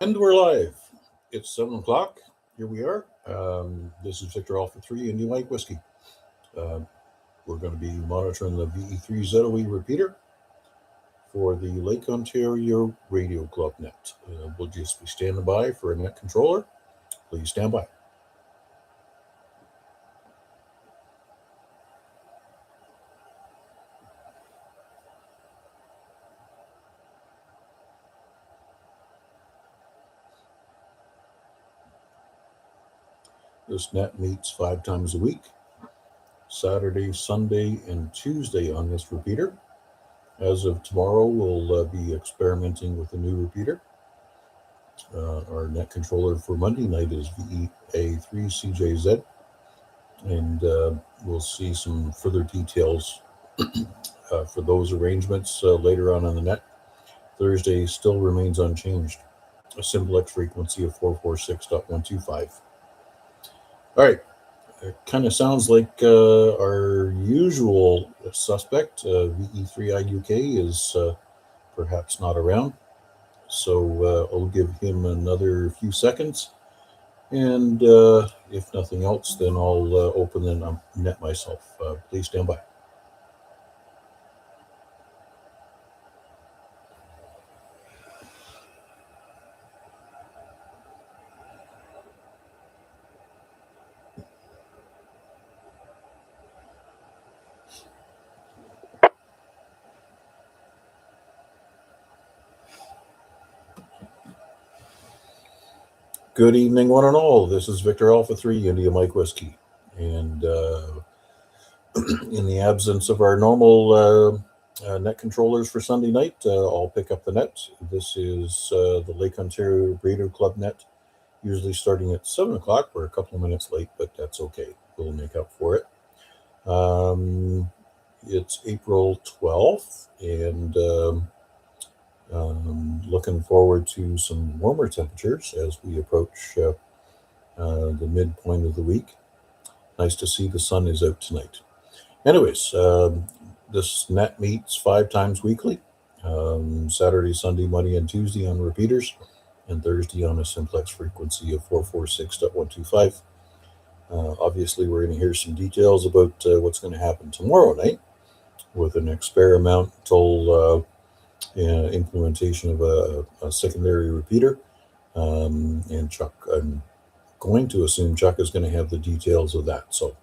And we're live. It's 7 o'clock. Here we are. This is Victor Alpha 3 and Mike Whiskey. We're going to be monitoring the VE3IMW repeater for the Lake Ontario Radio Club net. We'll just be standing by for a net controller. Please stand by. This net meets 5 times a week, Saturday, Sunday, and Tuesday on this repeater. As of tomorrow, we'll be experimenting with a new repeater. Our net controller for Monday night is VA3CJZ, and we'll see some further details for those arrangements later on the net. Thursday still remains unchanged, a simplex frequency of 446.125. All right, it kind of sounds like our usual suspect, VE3IUK, is perhaps not around. So I'll give him another few seconds. And if nothing else, then I'll open the net myself. Please stand by. Good evening, one and all. This is Victor Alpha 3, India Mike Whiskey. And in the absence of our normal net controllers for Sunday night, I'll pick up the net. This is the Lake Ontario Radio Club net, usually starting at 7 o'clock. We're a couple of minutes late, but that's okay. We'll make up for it. It's April 12th, and looking forward to some warmer temperatures as we approach the midpoint of the week. Nice to see the sun is out tonight. Anyways, this net meets 5 times weekly, Saturday, Sunday, Monday, and Tuesday on repeaters, and Thursday on a simplex frequency of 446.125. Obviously, we're going to hear some details about what's going to happen tomorrow night with an experimental implementation of a secondary repeater. And Chuck, I'm going to assume Chuck is going to have the details of that. So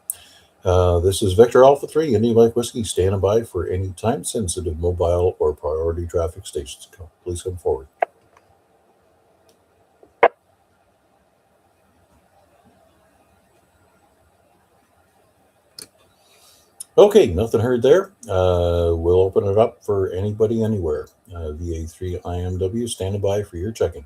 this is Victor Alpha 3, India Mike Whiskey, standing by for any time-sensitive mobile or priority traffic stations. Please come forward. Okay, nothing heard there. We'll open it up for anybody, anywhere. VA3IMW, standing by for your check-in.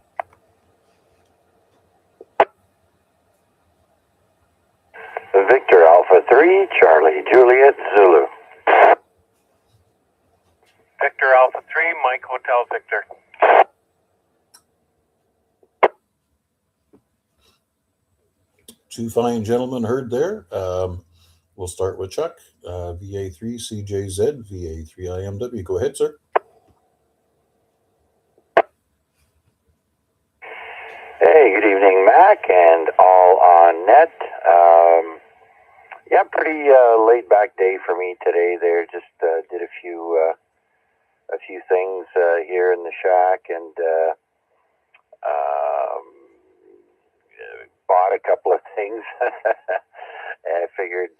Victor Alpha 3, Charlie Juliet Zulu. Victor Alpha 3, Mike Hotel Victor. Two fine gentlemen heard there. We'll start with Chuck, VA3CJZ, VA3IMW. Go ahead, sir. Hey, good evening, Mac, and all on net. Yeah, pretty laid back day for me today. There, just did a few things here in the shack, and bought a couple of things. And I figured,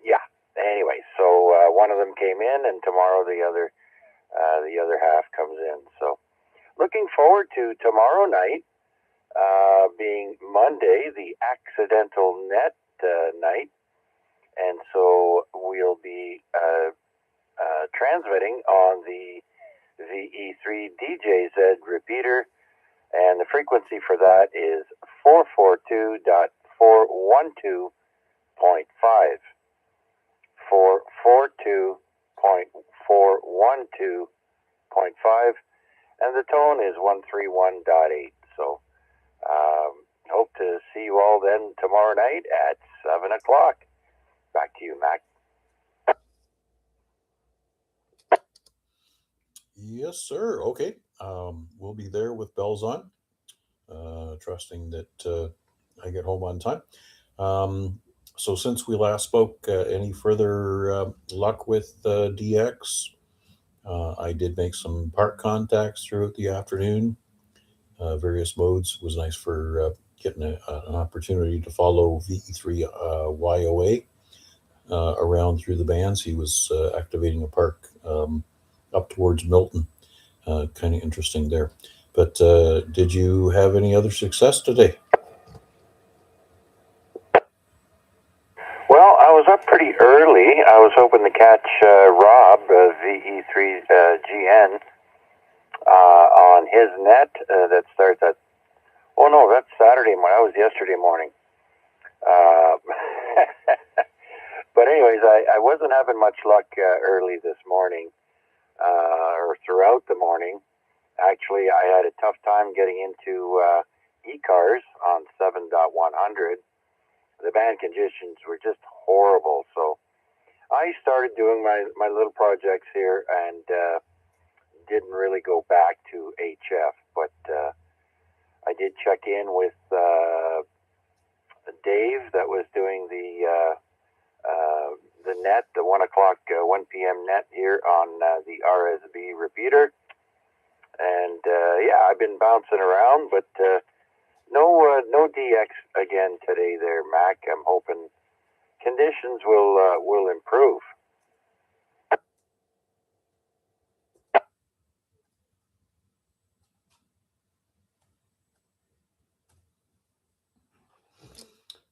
yeah. Anyway, so one of them came in, and tomorrow the other half comes in. So, looking forward to tomorrow night, being Monday, the accidental net night, and so we'll be transmitting on the VE3DJZ repeater, and the frequency for that is 442.412.5. 442.412.5, and the tone is 131.8. So, hope to see you all then tomorrow night at 7 o'clock. Back to you, Mac. Yes, sir. Okay. we'll be there with bells on, trusting that I get home on time. So since we last spoke, any further luck with DX? I did make some park contacts throughout the afternoon, various modes. It was nice for getting an opportunity to follow VE3IUK around through the bands. He was activating a park up towards Milton. Kind of interesting there. But did you have any other success today? Well, I was up pretty early. I was hoping to catch Rob, VE3GN, on his net that starts at, oh no, that's Saturday morning. That was yesterday morning. But anyways, I wasn't having much luck early this morning, or throughout the morning. Actually, I had a tough time getting into e-cars on 7.100. The band conditions were just horrible. So I started doing my little projects here and didn't really go back to HF. But I did check in with Dave that was doing the net, the 1 o'clock, 1 p.m. net here on the RSB repeater. And yeah, I've been bouncing around, but no DX again today there, Mac. I'm hoping conditions will improve.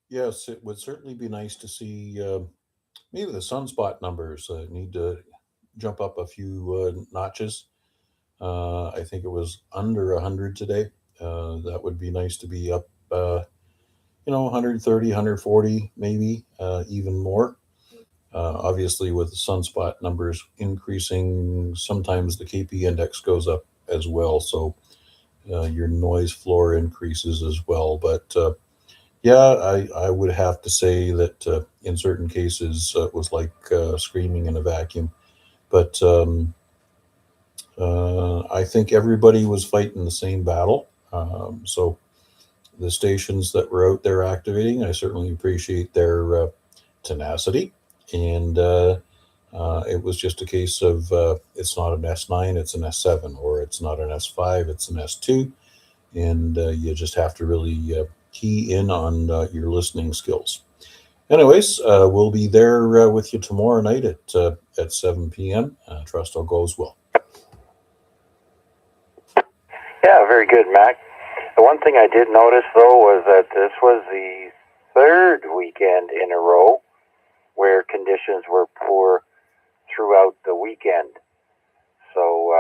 Yes, it would certainly be nice to see maybe the sunspot numbers need to jump up a few notches. I think it was under 100 today. That would be nice to be up, 130, 140, maybe even more. Obviously, with the sunspot numbers increasing, sometimes the KP index goes up as well. So your noise floor increases as well. But yeah, I would have to say that in certain cases it was like screaming in a vacuum. But I think everybody was fighting the same battle. So the stations that were out there activating, I certainly appreciate their tenacity. And it was just a case of it's not an S9, it's an S7, or it's not an S5, it's an S2. And you just have to really key in on your listening skills. Anyways, we'll be there with you tomorrow night at 7 p.m. Trust all goes well. Yeah, very good, Mac. The one thing I did notice, though, was that this was the third weekend in a row where conditions were poor throughout the weekend. So,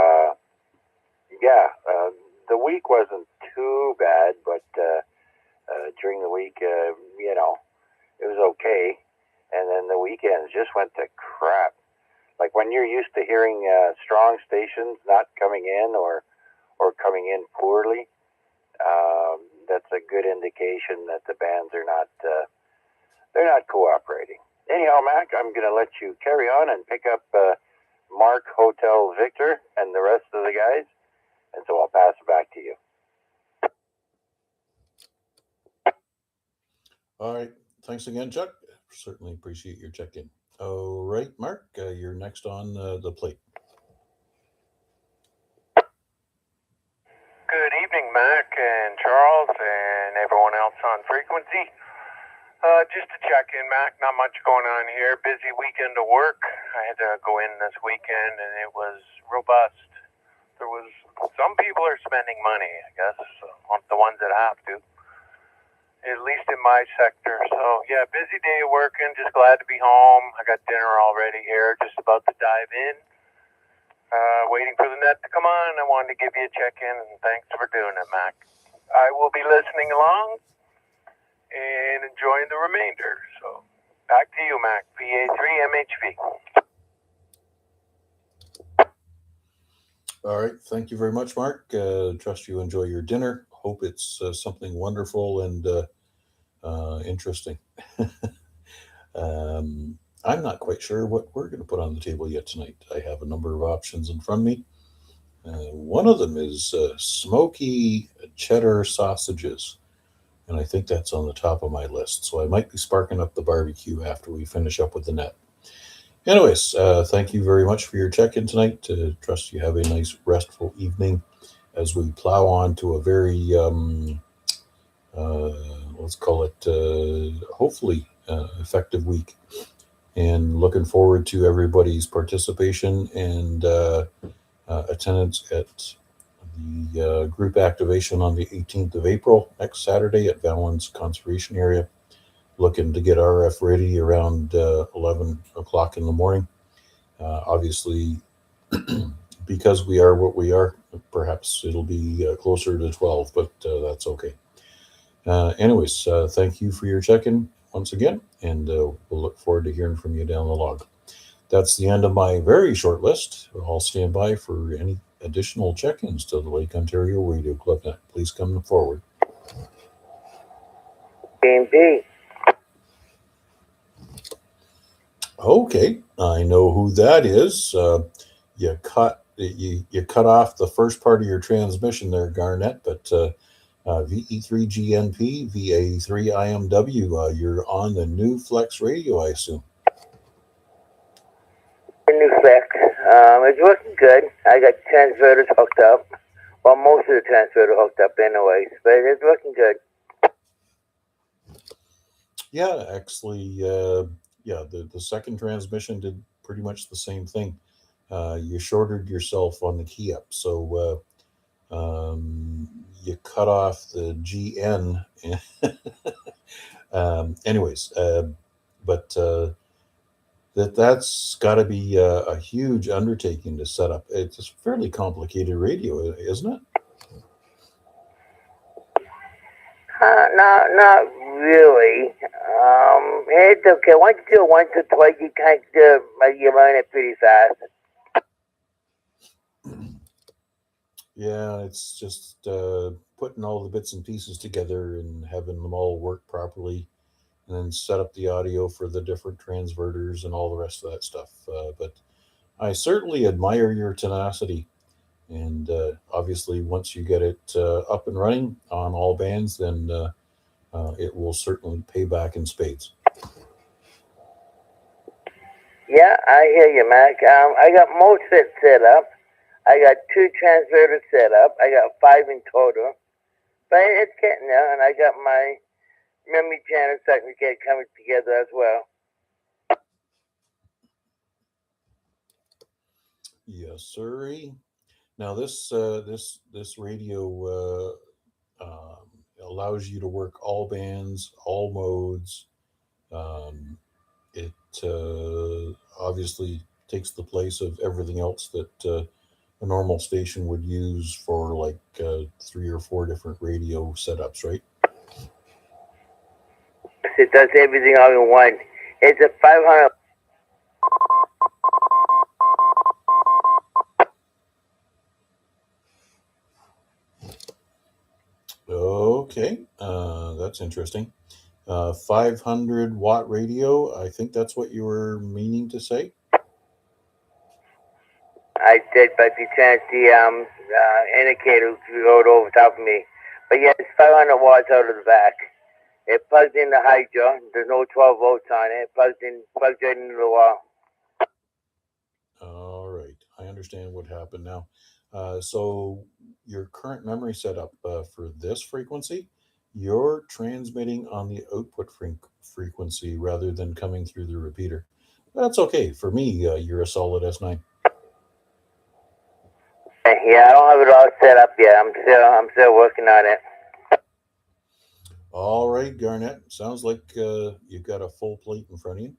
yeah, the week wasn't too bad, but during the week, it was okay. And then the weekends just went to crap. Like when you're used to hearing strong stations not coming in or coming in poorly, that's a good indication that the bands are not they're not cooperating. Anyhow, Mac, I'm going to let you carry on and pick up Mark Hotel Victor and the rest of the guys, and so I'll pass it back to you. All right. Thanks again, Chuck. Certainly appreciate your check-in. All right, Mark, you're next on the plate. Good evening, Mac and Charles and everyone else on frequency. Just to check in, Mac, not much going on here. Busy weekend of work. I had to go in this weekend and it was robust. There was, some people are spending money, I guess, the ones that have to, at least in my sector. So yeah, busy day of working, just glad to be home. I got dinner already here, just about to dive in. Waiting for the net to come on. I wanted to give you a check-in, and thanks for doing it, Mac. I will be listening along and enjoying the remainder. So back to you, Mac. VA3MHV. All right. Thank you very much, Mark. Trust you enjoy your dinner. Hope it's something wonderful and interesting. I'm not quite sure what we're going to put on the table yet tonight. I have a number of options in front of me. One of them is smoky cheddar sausages, and I think that's on the top of my list. So I might be sparking up the barbecue after we finish up with the net. Anyways, thank you very much for your check-in tonight. Trust you have a nice, restful evening as we plow on to a very, uh, let's call it, hopefully effective week. And looking forward to everybody's participation and attendance at the group activation on the 18th of April, next Saturday at Valens Conservation Area. Looking to get RF ready around 11 o'clock in the morning. Obviously, because we are what we are, perhaps it'll be closer to 12, but that's okay. Anyways, thank you for your check-in once again, and we'll look forward to hearing from you down the log. That's the end of my very short list. I'll stand by for any additional check-ins to the Lake Ontario Radio Club Net. Please come forward. B&B. Okay, I know who that is. You cut off the first part of your transmission there, Garnet, but VE3GNP, VA3IMW, you're on the new Flex radio, I assume. The new Flex. It's working good. I got transverters hooked up. Well, most of the transverter hooked up anyways, but it's working good. Yeah, actually, the second transmission did pretty much the same thing. You shorted yourself on the key up, so you cut off the GN. Anyways, but that's got to be a huge undertaking to set up. It's a fairly complicated radio, isn't it? Not really. It's okay. Once you do it once or twice, you kind of you learn it pretty fast. Yeah, it's just putting all the bits and pieces together and having them all work properly, and then set up the audio for the different transverters and all the rest of that stuff. But I certainly admire your tenacity. And obviously, once you get it up and running on all bands, then it will certainly pay back in spades. Yeah, I hear you, Mac. I got most of it set up. I got 2 transverters set up. I got 5 in total. But it's getting there, and I got my memory channel starting to get coming together as well. Yes, sirree. Now this radio allows you to work all bands, all modes. It obviously takes the place of everything else that a normal station would use for like 3 or 4 different radio setups, right? It does everything all in one. It's a 500. Okay, that's interesting. 500-watt radio. I think that's what you were meaning to say. I did, but the chance the indicator rode over top of me. But yeah, it's 500 watts out of the back. It plugs in the hydro. There's no 12 volts on it. It plugs right into the wall. All right, I understand what happened now. So your current memory setup for this frequency, you're transmitting on the output frequency rather than coming through the repeater. That's okay. For me, you're a solid S9. Yeah, I don't have it all set up yet. I'm still working on it. All right, Garnet. Sounds like you've got a full plate in front of you.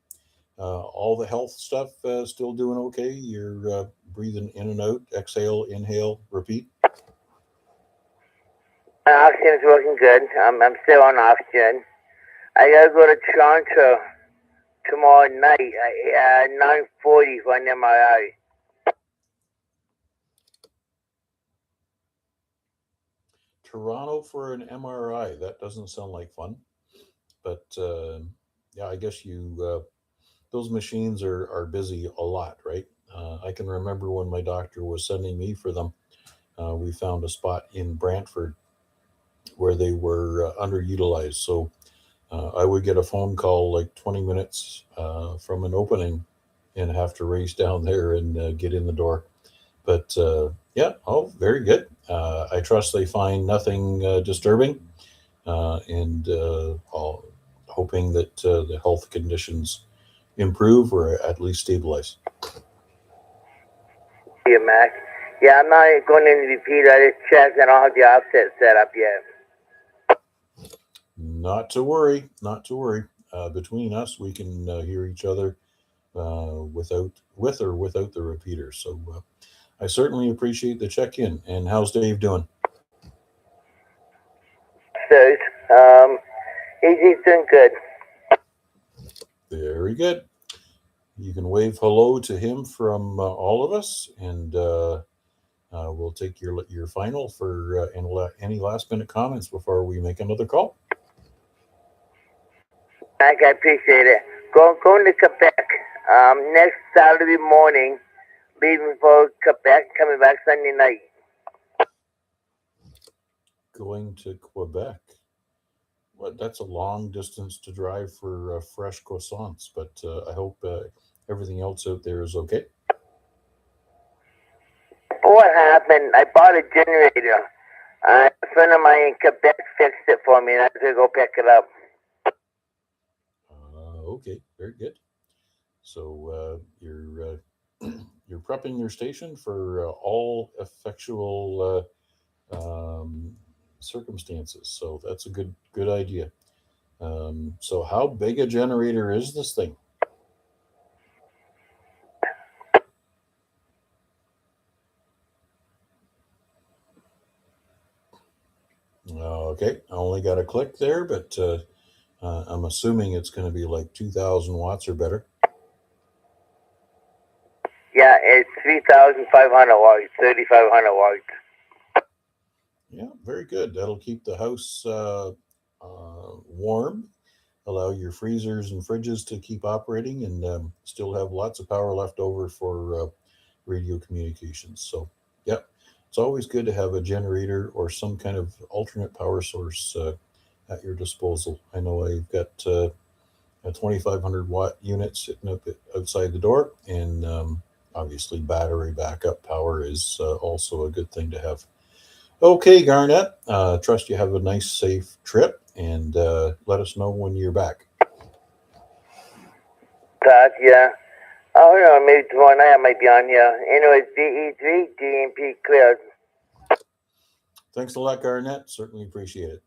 All the health stuff still doing okay? You're breathing in and out, exhale, inhale, repeat? Oxygen's working good. I'm still on oxygen. I gotta go to Toronto tomorrow night at 9:40 for an MRI. Toronto for an MRI. That doesn't sound like fun. But yeah, I guess you those machines are busy a lot, right? I can remember when my doctor was sending me for them, we found a spot in Brantford where they were underutilized. So I would get a phone call like 20 minutes from an opening and have to race down there and get in the door. But yeah, oh, very good. I trust they find nothing disturbing, and hoping that the health conditions improve or at least stabilize. Yeah, Mac. Yeah, I'm not going in to repeat. I just checked and I don't have the offset set up yet. Not to worry, not to worry. Between us, we can hear each other with or without the repeater. So I certainly appreciate the check-in. And how's Dave doing? So, he's doing good. Very good. You can wave hello to him from all of us, and we'll take your final for any last minute comments before we make another call. Mac, I appreciate it. Going to Quebec next Saturday morning, leaving for Quebec, coming back Sunday night. Going to Quebec. Well, that's a long distance to drive for fresh croissants, but I hope everything else out there is okay. What happened? I bought a generator. A friend of mine in Quebec fixed it for me, and I had to go pick it up. Okay, very good. So you're you're prepping your station for all effectual circumstances. So that's a good idea. So how big a generator is this thing? Okay, I only got a click there, but I'm assuming it's going to be like 2,000 watts or better. Yeah, it's 3,500 watts, 3,500 watts. Yeah, very good. That'll keep the house warm, allow your freezers and fridges to keep operating, and still have lots of power left over for radio communications. So, yeah, it's always good to have a generator or some kind of alternate power source at your disposal. I know I've got a 2,500 watt unit sitting up outside the door, and obviously battery backup power is also a good thing to have. Okay, Garnett, trust you have a nice, safe trip, and let us know when you're back. Yeah. Oh, no, maybe tomorrow night I might be on here. Anyways, VE3, DMP cleared. Thanks a lot, Garnett. Certainly appreciate it.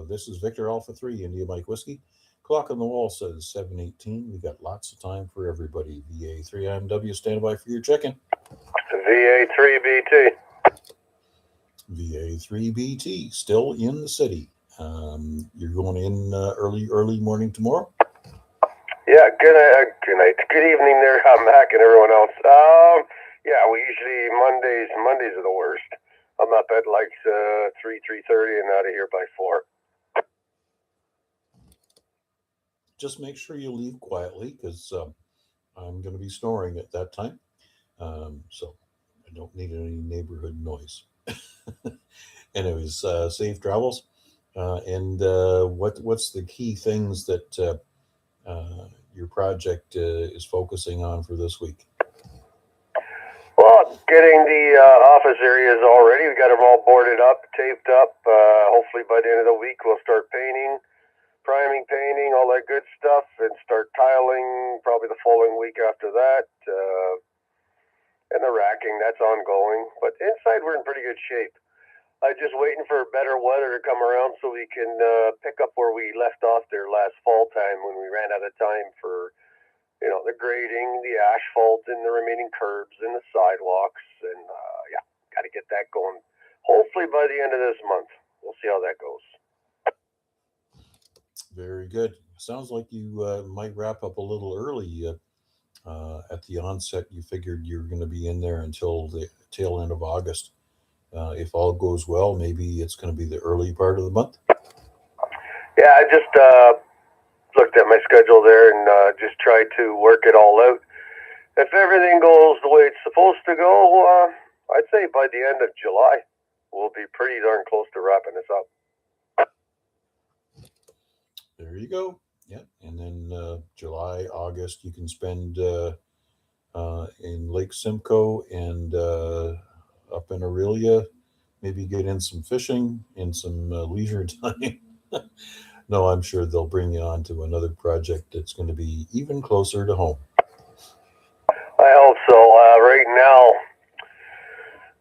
This is Victor Alpha 3, India Mike Whiskey. Clock on the wall says 7:18. We got lots of time for everybody. VA3IMW, stand by for your check-in. VA3BT. VA3BT, still in the city. You're going in early morning tomorrow? Yeah, good night. Good evening there, Mac and everyone else. Yeah, we usually, Mondays are the worst. I'm up at like 3:30 and out of here by 4. Just make sure you leave quietly, because I'm going to be snoring at that time. So I don't need any neighborhood noise. Anyways, safe travels. And what's the key things that your project is focusing on for this week? Well, getting the office areas all ready. We got them all boarded up, taped up. Hopefully by the end of the week we'll start painting, priming, painting, all that good stuff, and start tiling probably the following week after that. And the racking, that's ongoing. But inside we're in pretty good shape. I'm just waiting for better weather to come around so we can pick up where we left off there last fall time when we ran out of time for, the grading, the asphalt, and the remaining curbs and the sidewalks. And, yeah, got to get that going. Hopefully by the end of this month. We'll see how that goes. Very good. Sounds like you might wrap up a little early. At the onset, you figured you were going to be in there until the tail end of August. If all goes well, maybe it's going to be the early part of the month. Yeah, I just looked at my schedule there and just tried to work it all out. if everything goes the way it's supposed to go, I'd say by the end of July, we'll be pretty darn close to wrapping this up. There you go. Yeah, and then July, August, you can spend in Lake Simcoe and up in Aurelia. Maybe get in some fishing and some leisure time. No, I'm sure they'll bring you on to another project that's going to be even closer to home. I hope so. Right now,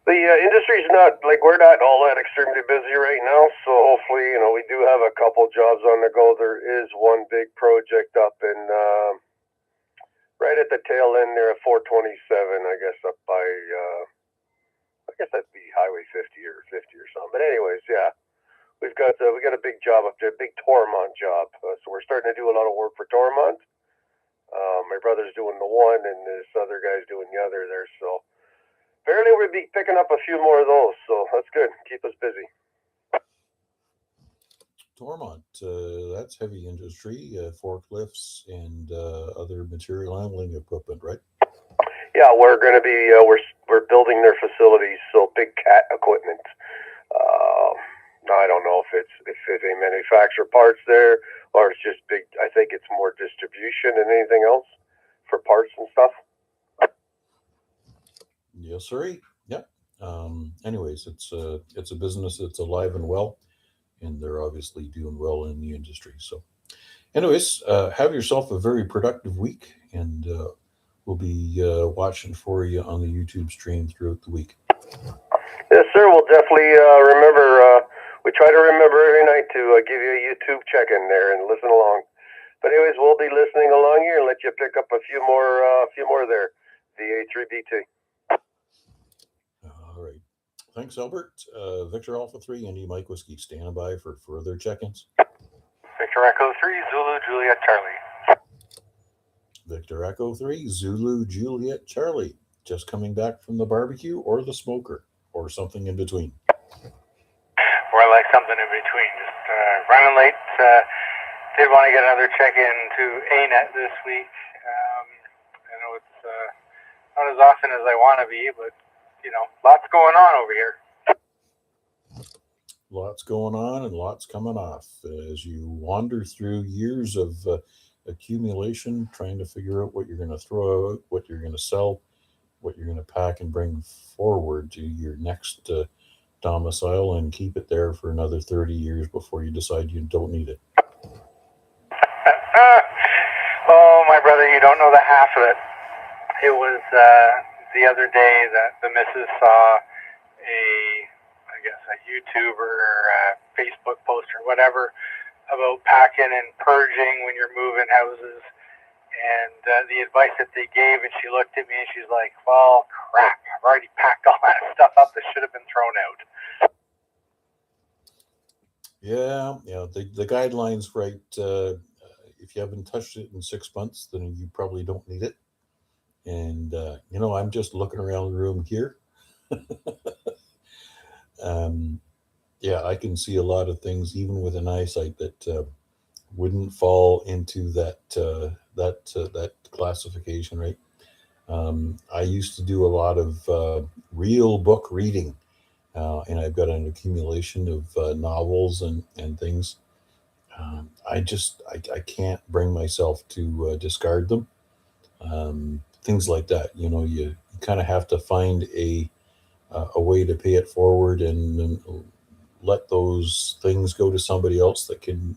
the industry's not, like, we're not all that extremely busy right now, so hopefully, we do have a couple jobs on the go. There is one big project up in, right at the tail end there of 427, I guess, up by, I guess that'd be Highway 50 or something. But anyways, yeah, we got a big job up there, big Tormont job. So we're starting to do a lot of work for Tormont. My brother's doing the one, and this other guy's doing the other there. So apparently we'll be picking up a few more of those. So that's good. Keep us busy. Tormont, that's heavy industry, forklifts and other material handling equipment, right? Yeah, we're going to be we're building their facilities, so big cat equipment. I don't know if they manufacture parts there or it's just big. I think it's more distribution than anything else for parts and stuff. Yes, sir. Yep. Anyways, it's a business that's alive and well, and they're obviously doing well in the industry. So, anyways, have yourself a very productive week, and we'll be watching for you on the YouTube stream throughout the week. Yes, sir. We'll definitely remember. We try to remember every night to give you a YouTube check-in there and listen along. But anyways, we'll be listening along here and let you pick up a few more there. VA3BT. All right. Thanks, Albert. Victor Alpha 3, Indy Mike Whiskey, stand by for further check-ins. Victor Echo 3, Zulu Juliet Charlie. Victor Echo 3, Zulu Juliet Charlie. Just coming back from the barbecue or the smoker or something in between. Or like something in between. Just running late. Did want to get another check-in to ANET this week. I know it's not as often as I want to be, but, lots going on over here. Lots going on and lots coming off as you wander through years of accumulation, trying to figure out what you're going to throw out, what you're going to sell, what you're going to pack and bring forward to your next domicile and keep it there for another 30 years before you decide you don't need it. Oh, my brother, you don't know the half of it. It was the other day that the missus saw a YouTube or a Facebook post or whatever about packing and purging when you're moving houses, and the advice that they gave, and she looked at me and she's like, well, crap, I've already packed all that stuff up that should have been thrown out. Yeah, the guidelines, right? If you haven't touched it in 6 months, then you probably don't need it. And, I'm just looking around the room here. Yeah, I can see a lot of things, even with an eyesight, that wouldn't fall into that classification, right? I used to do a lot of real book reading, and I've got an accumulation of novels and things. I can't bring myself to discard them. Things like that, you kind of have to find a way to pay it forward and let those things go to somebody else that can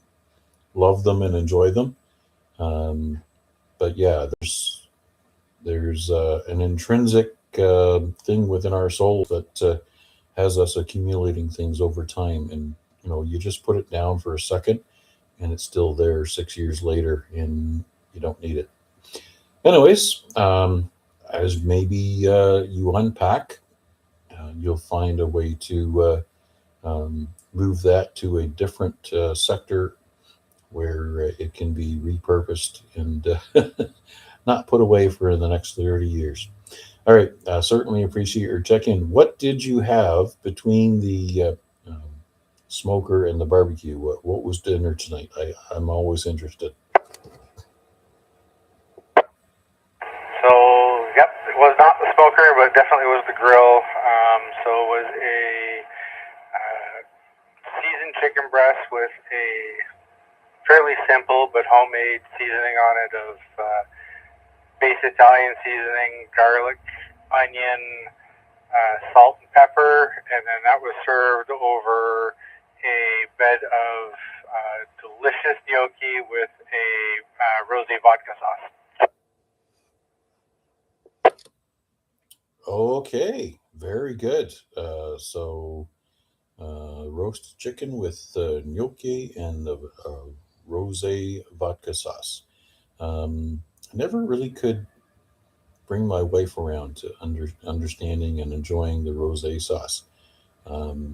love them and enjoy them. But yeah, there's an intrinsic thing within our soul that has us accumulating things over time, and you just put it down for a second and it's still there 6 years later and you don't need it. Anyways, as maybe you unpack, you'll find a way to move that to a different sector where it can be repurposed and not put away for the next 30 years. All right, certainly appreciate your check-in. What did you have between the smoker and the barbecue? What was dinner tonight? I'm always interested. So was not the smoker, but definitely was the grill. So it was a seasoned chicken breast with a fairly simple but homemade seasoning on it of base Italian seasoning, garlic, onion, salt and pepper, and then that was served over a bed of delicious gnocchi with a rosé vodka sauce. Okay, very good. So roasted chicken with gnocchi and the rosé vodka sauce. I never really could bring my wife around to understanding and enjoying the rosé sauce.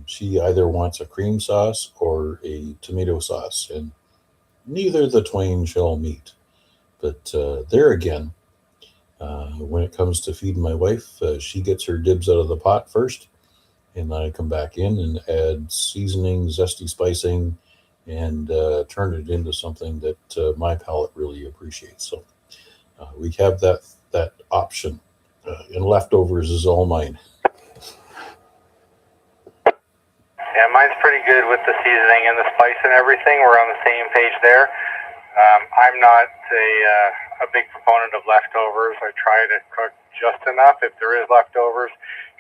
She either wants a cream sauce or a tomato sauce, and neither the twain shall meet. But there again, when it comes to feeding my wife, she gets her dibs out of the pot first, and I come back in and add seasoning, zesty spicing, and turn it into something that my palate really appreciates. So we have that option, and leftovers is all mine. Yeah, mine's pretty good with the seasoning and the spice and everything. We're on the same page there. I'm not a big proponent of leftovers. I try to cook just enough. If there is leftovers,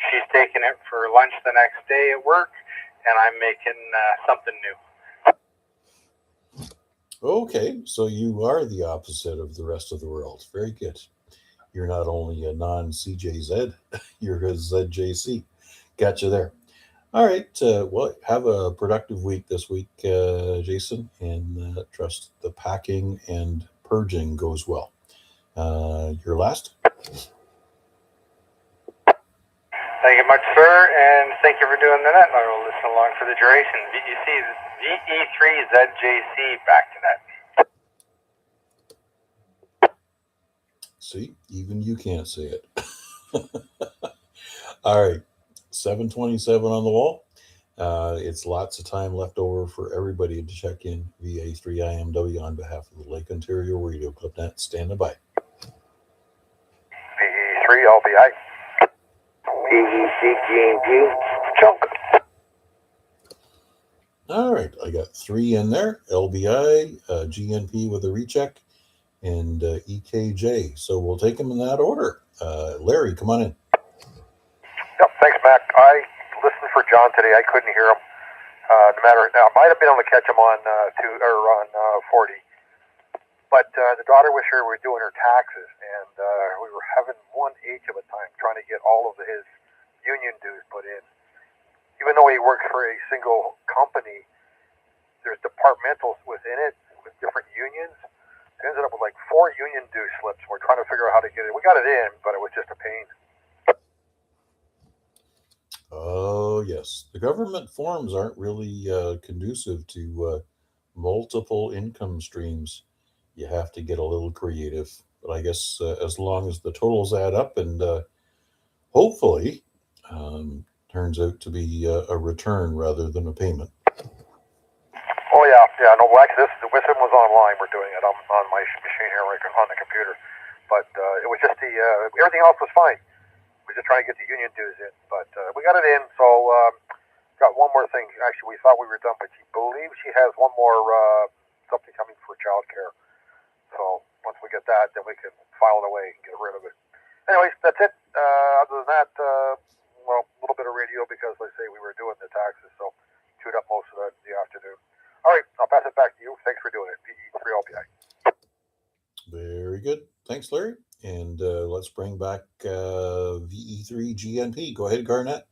she's taking it for lunch the next day at work, and I'm making something new. Okay, so you are the opposite of the rest of the world. Very good. You're not only a non-CJZ, you're a ZJC. Gotcha there. All right. Well, have a productive week this week, Jason, and trust the packing and purging goes well. Your last? Thank you much, sir, and thank you for doing that. I will listen along for the duration. VE3ZJC back to that. See, even you can't say it. All right. 7:27 on the wall. It's lots of time left over for everybody to check in. VA3IMW on behalf of the Lake Ontario Radio Club Net. Standing by. VE3LBI. VE3GNP. Chunk. All right. I got 3 in there. LBI, GNP with a recheck, and EKJ. So we'll take them in that order. Larry, come on in. Yep, thanks, Mac. I listened for John today. I couldn't hear him. No matter now, I might have been able to catch him on 40. But the daughter was here. We were doing her taxes, and we were having 1/8 of a time trying to get all of his union dues put in. Even though he works for a single company, there's departmentals within it with different unions. It ended up with like 4 union due slips. We're trying to figure out how to get it. We got it in, but it was just a pain. Oh, yes. The government forms aren't really conducive to multiple income streams. You have to get a little creative. But I guess as long as the totals add up and hopefully turns out to be a return rather than a payment. Oh, yeah. No, actually, this one was online. We're doing it on my machine here on the computer. But it was just everything else was fine. We're just trying to get the union dues in, but we got it in. So got one more thing. Actually, we thought we were done, but she believes she has one more something coming for childcare. So once we get that, then we can file it away and get rid of it. Anyways, that's it. Other than that, well, a little bit of radio because, like I say, we were doing the taxes, so chewed up most of the afternoon. All right, I'll pass it back to you. Thanks for doing it. VE3LBI. Very good. Thanks, Larry. And let's bring back VE3GNP. Go ahead, Garnett.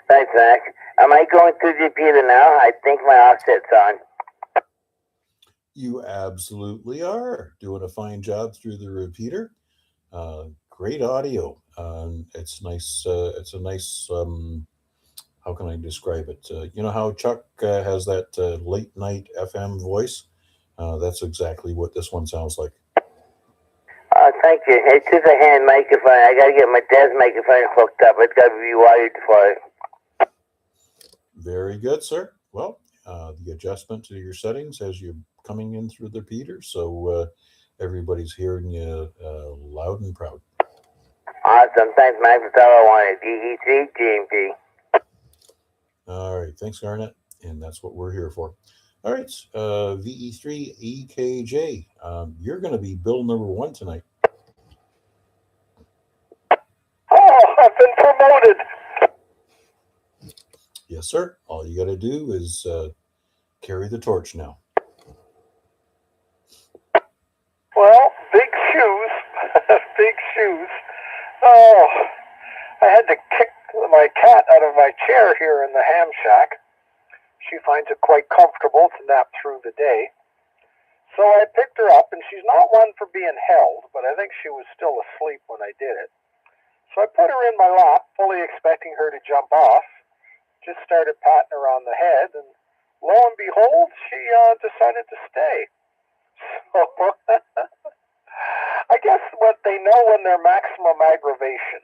Thanks, Mac. Am I going through the repeater now? I think my offset's on. You absolutely are doing a fine job through the repeater. Great audio. It's nice. It's a nice. How can I describe it? You know how Chuck has that late night FM voice? That's exactly what this one sounds like. Thank you. It's just a hand microphone. I gotta get my desk microphone hooked up. It's gotta be wired for it. Very good, sir. Well, the adjustment to your settings as you're coming in through the repeater, so everybody's hearing you loud and proud. Awesome. Thanks, Mac. That's all I wanted. VE3 GMP. All right. Thanks, Garnet. And that's what we're here for. All right. VE3IUK. You're going to be bill number 1 tonight. Oh, I've been promoted. Yes, sir. All you got to do is carry the torch now. Well, big shoes. Big shoes. Oh, I had to kick my cat out of my chair here in the ham shack. She finds it quite comfortable to nap through the day. So I picked her up, and she's not one for being held, but I think she was still asleep when I did it. So I put her in my lap, fully expecting her to jump off. Just started patting her on the head, and lo and behold, she decided to stay. So I guess what they know when they're maximum aggravation,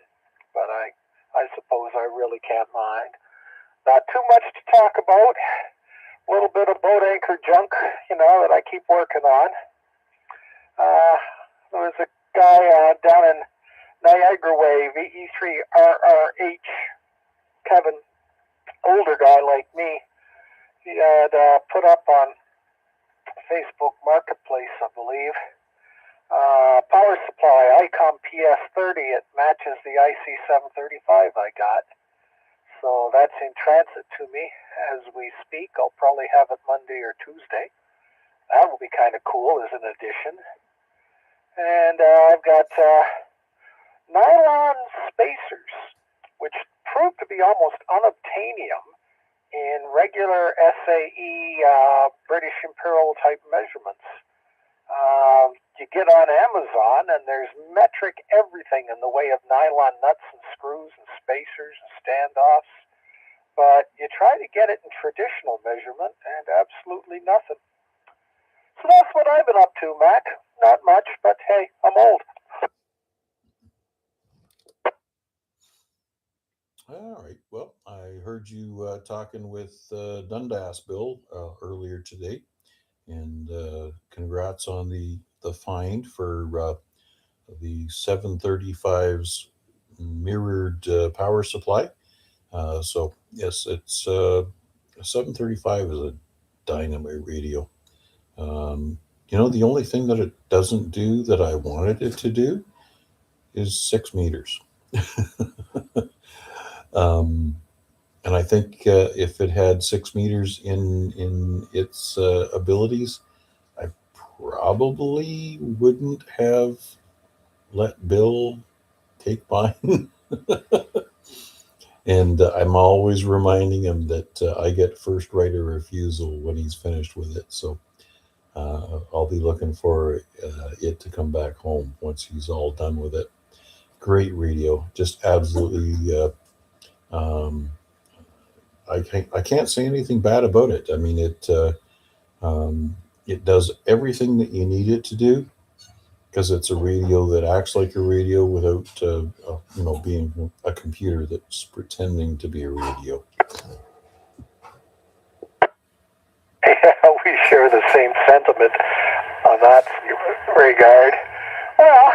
but I suppose I really can't mind. Not too much to talk about. A little bit of boat anchor junk, that I keep working on. There was a guy down in Niagara Way, VE3IRH, Kevin, older guy like me. He had put up on Facebook Marketplace, I believe, power supply, ICOM PS30. It matches the IC735 I got. So that's in transit to me as we speak. I'll probably have it Monday or Tuesday. That will be kind of cool as an addition. And I've got nylon spacers, which proved to be almost unobtainium in regular SAE British Imperial type measurements. You get on Amazon and there's metric everything in the way of nylon nuts and screws and spacers and standoffs, but you try to get it in traditional measurement and absolutely nothing. So that's what I've been up to, Mac. Not much, but hey, I'm old. All right. Well, I heard you talking with Dundas, Bill, earlier today, and congrats on the find for the 735's mirrored power supply. So yes, it's 735 is a dynamite radio. The only thing that it doesn't do that I wanted it to do is 6 meters. And I think if it had 6 meters in its abilities, I probably wouldn't have let Bill take mine. And I'm always reminding him that I get first right of refusal when he's finished with it. So I'll be looking for it to come back home once he's all done with it. Great radio, just absolutely. I can't say anything bad about it. I mean, it does everything that you need it to do, because it's a radio that acts like a radio without being a computer that's pretending to be a radio. Yeah, we share the same sentiment on that regard. Well,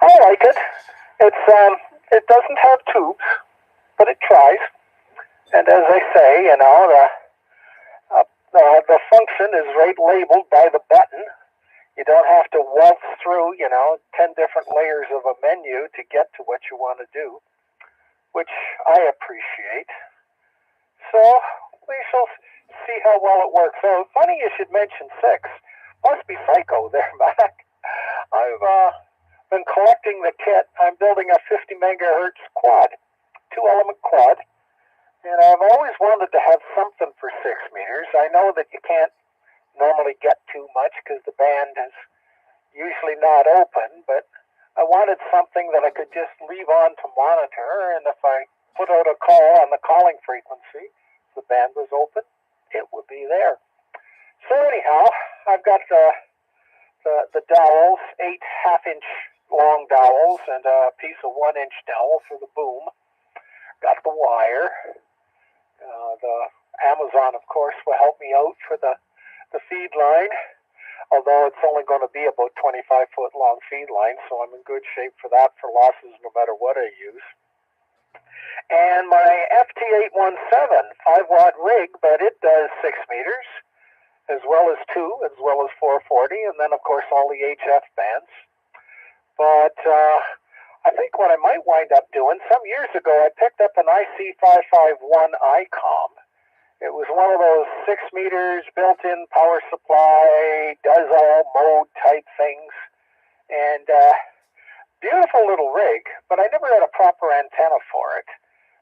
I like it. It doesn't have tubes, but it tries. And as I say, the function is right labeled by the button. You don't have to waltz through, 10 different layers of a menu to get to what you want to do, which I appreciate. So we shall see how well it works. So funny you should mention 6. Must be psycho there, Mac. I've been collecting the kit. I'm building a 50 megahertz quad, 2-element quad. And I've always wanted to have something for 6 meters. I know that you can't normally get too much because the band is usually not open, but I wanted something that I could just leave on to monitor, and if I put out a call on the calling frequency, if the band was open, it would be there. So anyhow, I've got the dowels, 8 half-inch long dowels, and a piece of 1-inch dowel for the boom. Got the wire. The Amazon, of course, will help me out for the feed line. although it's only going to be about 25-foot long feed line, so I'm in good shape for that for losses no matter what I use. And my FT817 5-watt rig, but it does 6 meters, as well as 2, as well as 440, and then of course all the HF bands. But I think what I might wind up doing, some years ago I picked up an IC551 ICOM. It was one of those 6 meters, built-in power supply, does all mode type things, and beautiful little rig, but I never had a proper antenna for it.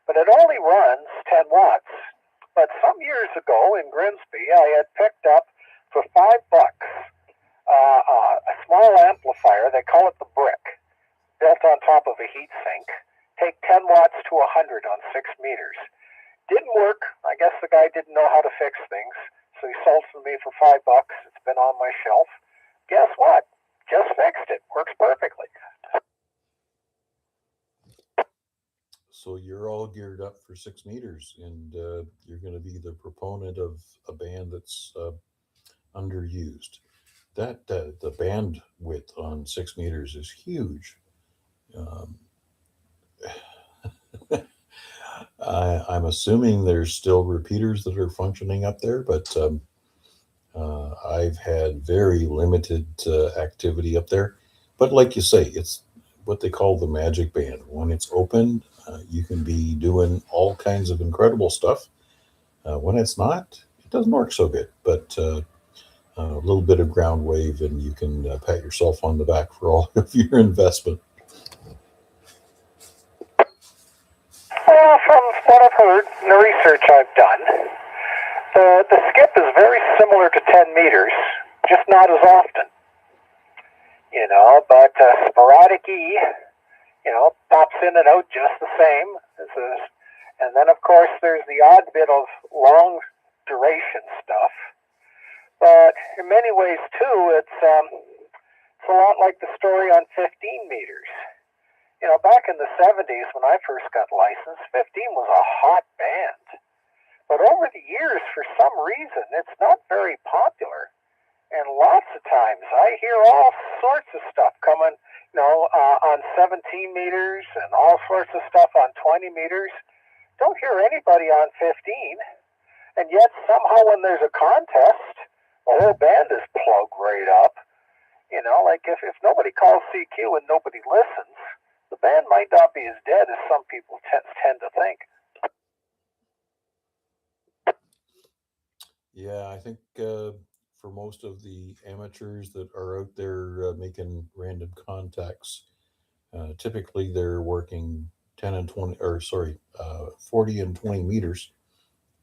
But it only runs 10 watts. But some years ago in Grimsby, I had picked up for $5 a small amplifier. They call it the Brick, built on top of a heat sink. Take 10 watts to 100 on 6 meters. Didn't work. I guess the guy didn't know how to fix things, so he sold it to me for $5. It's been on my shelf. Guess what? Just fixed it. Works perfectly. So you're all geared up for 6 meters, and you're going to be the proponent of a band that's underused. That the bandwidth on 6 meters is huge. I'm assuming there's still repeaters that are functioning up there, but I've had very limited activity up there. But like you say, it's what they call the magic band. When it's open, you can be doing all kinds of incredible stuff. When it's not, it doesn't work so good. But a little bit of ground wave, and you can pat yourself on the back for all of your investment. Well, from what I've heard and the research I've done, the skip is very similar to 10 meters, just not as often. You know, but sporadic E, you know, pops in and out just the same. And then, of course, there's the odd bit of long duration stuff. But in many ways, too, it's a lot like the story on 15 meters. You know, back in the 70s when I first got licensed, 15 was a hot band. But over the years, for some reason, it's not very popular. And lots of times I hear all sorts of stuff coming, you know, on 17 meters and all sorts of stuff on 20 meters. Don't hear anybody on 15. And yet somehow when there's a contest, the whole band is plugged right up. You know, like if nobody calls CQ and nobody listens, the band might not be as dead as some people tend to think. Yeah, I think for most of the amateurs that are out there making random contacts, typically they're working 10 and 20, 40 and 20 meters,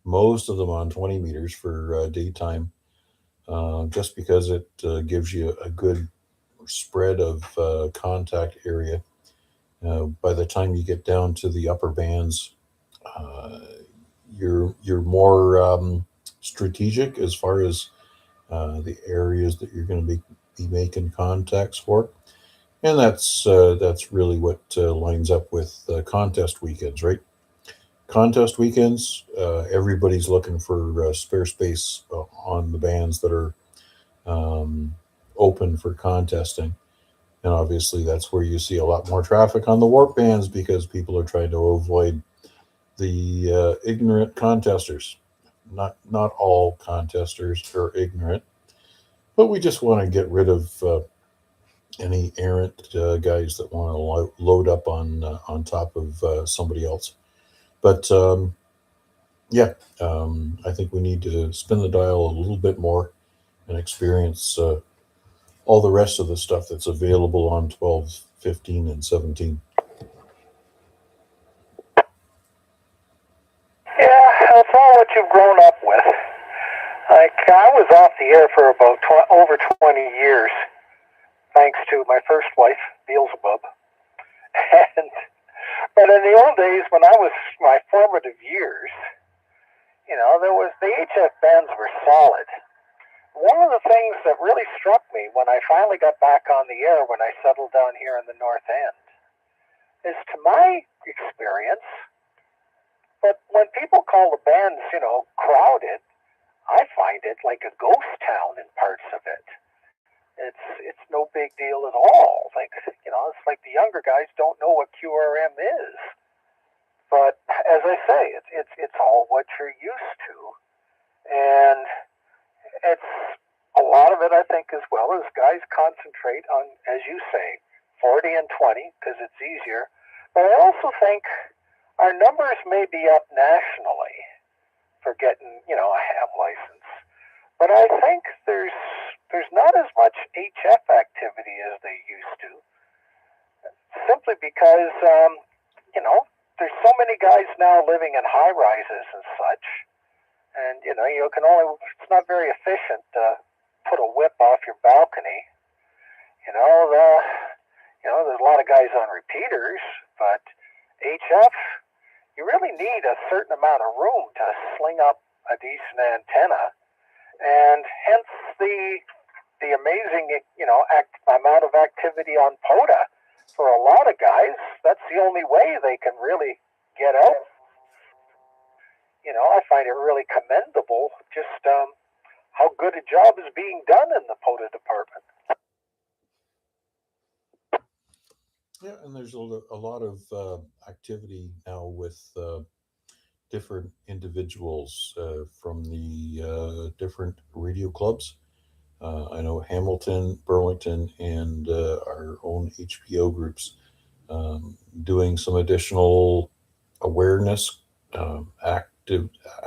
most of them on 20 meters for daytime, just because it gives you a good spread of contact area. By the time you get down to the upper bands, you're more strategic as far as the areas that you're going to be making contacts for, and that's really what lines up with contest weekends, right? Contest weekends, everybody's looking for spare space on the bands that are open for contesting. And obviously, that's where you see a lot more traffic on the warp bands because people are trying to avoid the ignorant contesters. Not all contesters are ignorant, but we just want to get rid of any errant guys that want to load up on top of somebody else. But I think we need to spin the dial a little bit more and experience all the rest of the stuff that's available on 12, 15, and 17. Yeah, that's all what you've grown up with. Like, I was off the air for about over 20 years, thanks to my first wife, Beelzebub. But in the old days, when I was my formative years, you know, the HF bands were solid. One of the things that really struck me when I finally got back on the air when I settled down here in the North End is, to my experience, but when people call the bands, you know, crowded, I find it like a ghost town in parts of it. it's no big deal at all. Like, it's like the younger guys don't know what QRM is. But as I say, it's all what you're used to, and it's a lot of it. I think as well as guys concentrate on, as you say, 40 and 20 because it's easier. But I also think our numbers may be up nationally for getting a ham license, but I think there's not as much HF activity as they used to, simply because there's so many guys now living in high rises and such, and you can only, it's not very efficient to put a whip off your balcony. There's a lot of guys on repeaters, but HF, you really need a certain amount of room to sling up a decent antenna, and hence the amazing amount of activity on POTA. For a lot of guys, that's the only way they can really get out. I find it really commendable just how good a job is being done in the POTA department. Yeah, and there's a lot of activity now with different individuals from the different radio clubs. I know Hamilton, Burlington, and our own HPO groups doing some additional awareness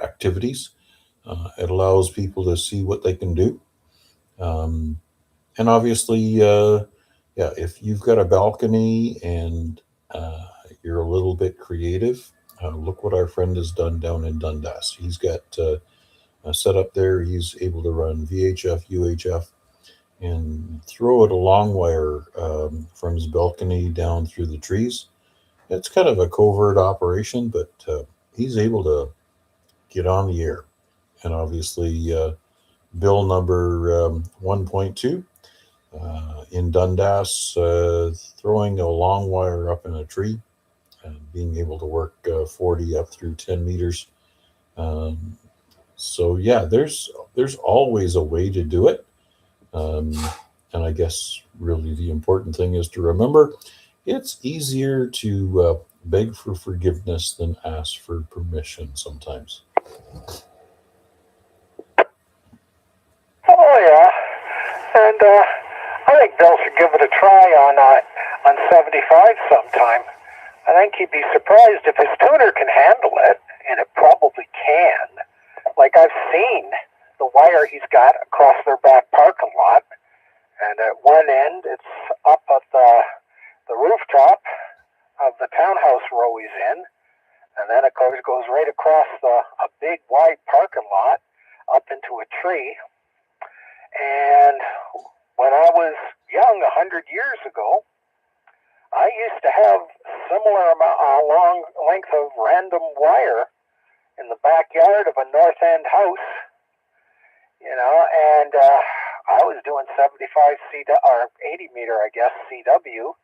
activities. It allows people to see what they can do. And obviously, if you've got a balcony and you're a little bit creative, look what our friend has done down in Dundas. He's got set up there. He's able to run VHF, UHF, and throw it a long wire from his balcony down through the trees. It's kind of a covert operation, but he's able to get on the air. And obviously, bill number 1.2 in Dundas, throwing a long wire up in a tree, being able to work 40 up through 10 meters. So yeah, there's always a way to do it. And I guess really the important thing is to remember it's easier to beg for forgiveness than ask for permission sometimes. Oh yeah, and I think Bill should give it a try on 75 sometime. I think he'd be surprised if his tuner can handle it, and it probably can. Like, I've seen the wire he's got across their back parking lot, and at one end it's up at the rooftop of the townhouse row he's in, and then it goes right across a big wide parking lot up into a tree. And when I was young, 100 years ago, I used to have similar long length of random wire in the backyard of a north end house, and I was doing 75 or 80 meter, I guess, CW,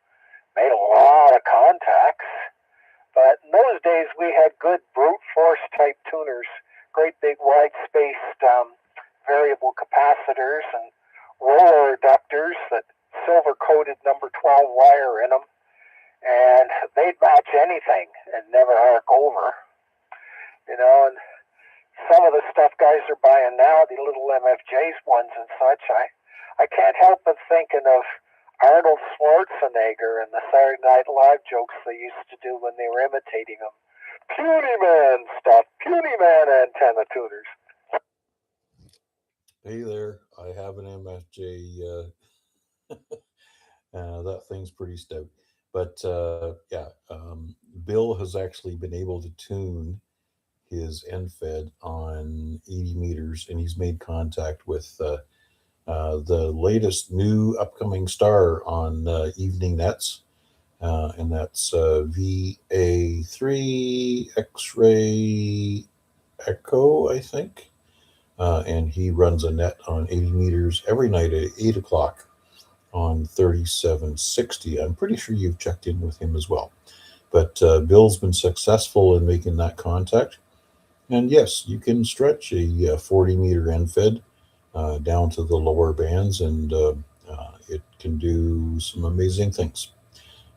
made a lot of contacts, but in those days we had good brute force type tuners, great big wide spaced variable capacitors and roller reductors that silver coated number 12 wire in them, and they'd match anything and never arc over. And some of the stuff guys are buying now, the little MFJs ones and such, I can't help but thinking of Arnold Schwarzenegger and the Saturday Night Live jokes they used to do when they were imitating him. Puny man stuff, puny man antenna tuners. Hey there, I have an MFJ. That thing's pretty stout. But Bill has actually been able to tune his end-fed on 80 meters, and he's made contact with the latest new upcoming star on evening nets, and that's VA3X-ray Echo, I think. And he runs a net on 80 meters every night at 8 o'clock on 3760. I'm pretty sure you've checked in with him as well. But Bill's been successful in making that contact. And yes, you can stretch a 40 meter end fed down to the lower bands and It can do some amazing things.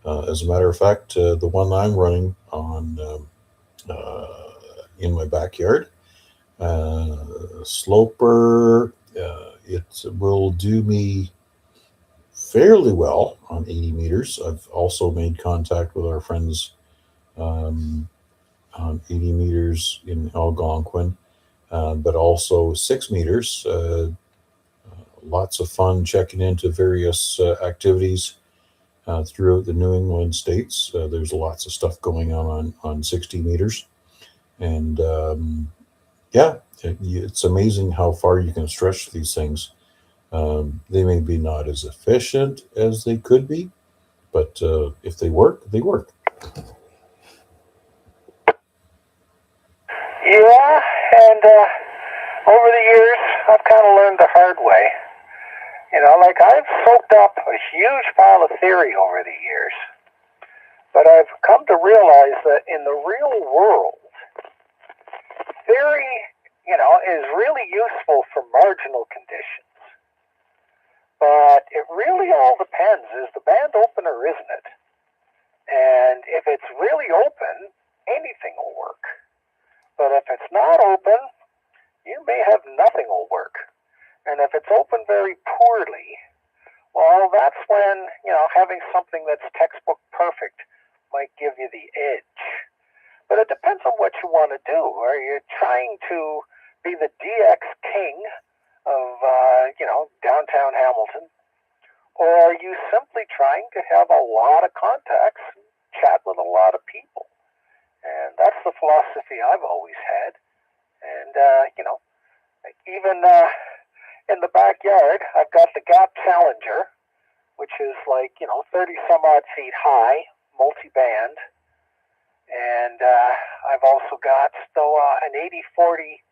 As a matter of fact, the one I'm running on in my backyard, sloper, it will do me fairly well on 80 meters. I've also made contact with our friends on 80 meters in Algonquin, but also 6 meters. Lots of fun checking into various activities throughout the New England states. There's lots of stuff going on 60 meters. And yeah, it's amazing how far you can stretch these things. They may be not as efficient as they could be, but if they work, they work. Yeah, and over the years, I've kind of learned the hard way. You know, like I've soaked up a huge pile of theory over the years, but I've come to realize that in the real world, theory, you know, is really useful for marginal conditions. But it really all depends. Is the band open or isn't it? And if it's really open, anything will work. But if it's not open, you may have nothing will work. And if it's open very poorly, well, that's when, you know, having something that's textbook perfect might give you the edge. But it depends on what you want to do. Are you trying to be the DX king of, you know, downtown Hamilton? Or are you simply trying to have a lot of contacts, chat with a lot of people? And that's the philosophy I've always had. And, you know, even in the backyard, I've got the Gap Challenger, which is like, you know, 30 some odd feet high, multi-band. And I've also got still an 80-40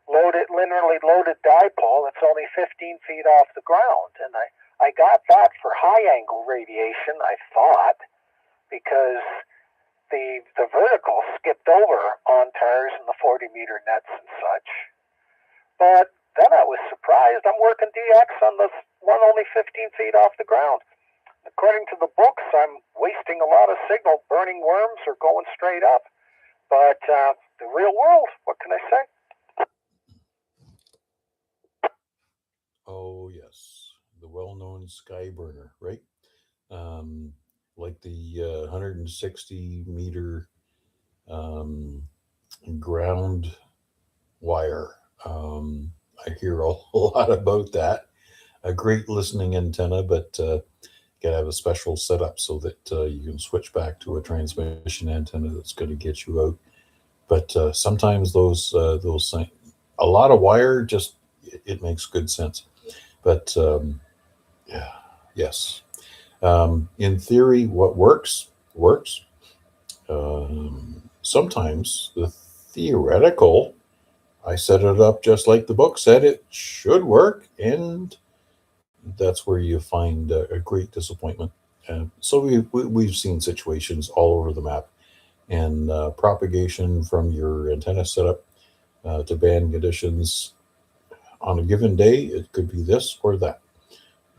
linearly loaded dipole that's only 15 feet off the ground. And I got that for high angle radiation, I thought, because the vertical skipped over on tires and the 40-meter nets and such. But then I was surprised. I'm working DX on the one only 15 feet off the ground. According to the books, I'm wasting a lot of signal, burning worms or going straight up. But the real world, what can I say? Oh, yes. The well-known sky burner, right? Like the 160 meter ground wire. I hear a lot about that. A great listening antenna, but gotta have a special setup so that you can switch back to a transmission antenna that's going to get you out. But sometimes those a lot of wire just it makes good sense. But yeah, yes. In theory, what works works. Sometimes the theoretical, I set it up just like the book said it should work, and that's where you find a great disappointment. So we've seen situations all over the map, and propagation from your antenna setup to band conditions on a given day, it could be this or that.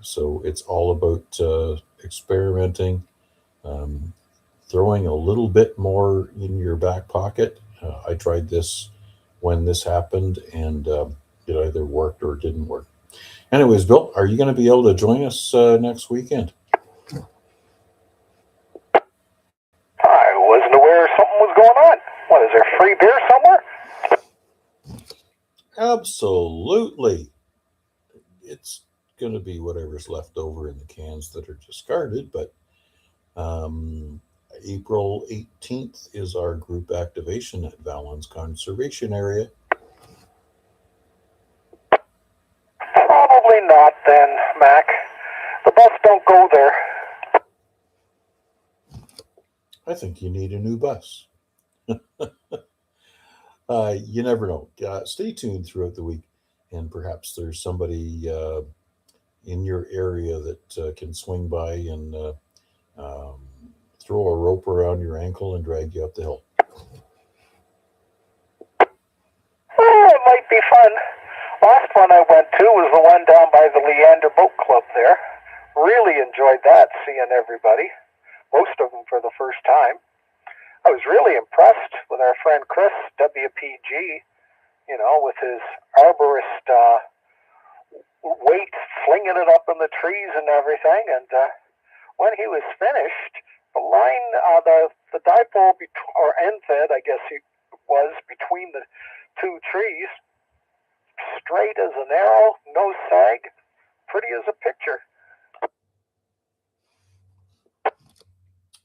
So it's all about experimenting, throwing a little bit more in your back pocket. I tried this when this happened, and it either worked or didn't work. Anyways, Bill, are you going to be able to join us next weekend? I wasn't aware something was going on. What, is there free beer somewhere? Absolutely. It's going to be whatever's left over in the cans that are discarded, but April 18th is our group activation at Valens Conservation Area. Probably not then, Mac. The bus don't go there. I think you need a new bus. You never know. Stay tuned throughout the week, and perhaps there's somebody in your area that can swing by and throw a rope around your ankle and drag you up the hill. Well, it might be fun. Last one I went to was the one down by the Leander Boat Club there. enjoyed that, seeing everybody, most of them for the first time. I was really impressed with our friend Chris, WPG, with his arborist weight, flinging it up in the trees and everything. And when he was finished, the line, the dipole, or end fed, I guess he was, between the two trees, straight as an arrow, no sag, pretty as a picture.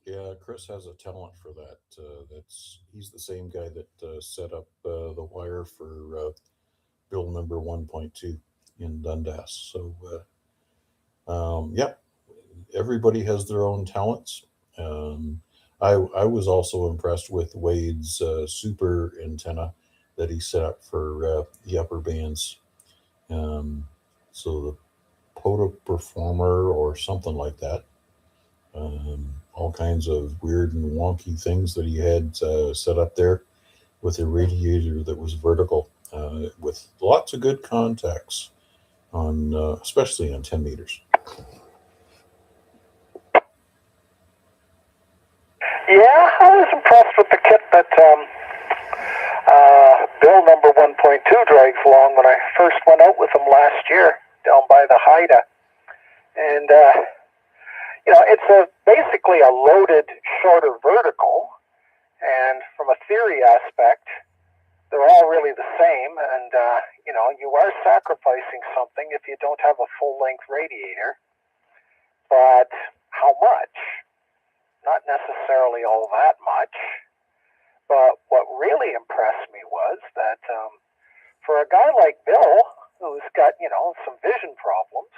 Yeah, Chris has a talent for that. He's the same guy that set up the wire for Bill number 1.2 in Dundas. So, yeah, everybody has their own talents. I was also impressed with Wade's super antenna that he set up for the upper bands. So the POTA Performer or something like that. All kinds of weird and wonky things that he had set up there with a radiator that was vertical with lots of good contacts on, especially on 10 meters. Yeah, I was impressed with the kit that Bill number 1.2 drags along when I first went out with him last year down by the Haida. And, it's basically a loaded, shorter vertical. And from a theory aspect, they're all really the same. And, you are sacrificing something if you don't have a full-length radiator. But how much? Not necessarily all that much. But what really impressed me was that for a guy like Bill, who's got, some vision problems,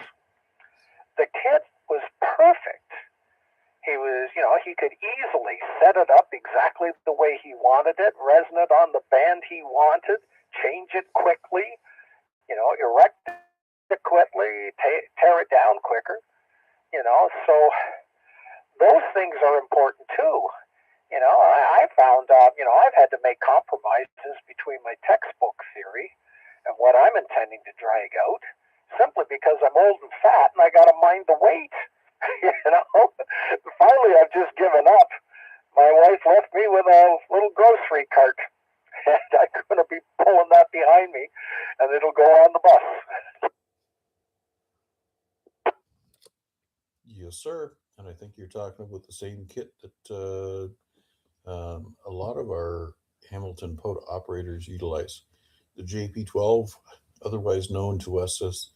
the kit was perfect. He was, he could easily set it up exactly the way he wanted it, resonate on the band he wanted, change it quickly, erect it quickly, tear it down quicker, so those things are important too. I found out, I've had to make compromises between my textbook theory and what I'm intending to drag out, simply because I'm old and fat and I got to mind the weight. Finally, I've just given up. My wife left me with a little grocery cart, and I'm going to be pulling that behind me, and it'll go on the bus. Yes, sir. And I think you're talking about the same kit that a lot of our Hamilton POTA operators utilize. The JP12, otherwise known to us as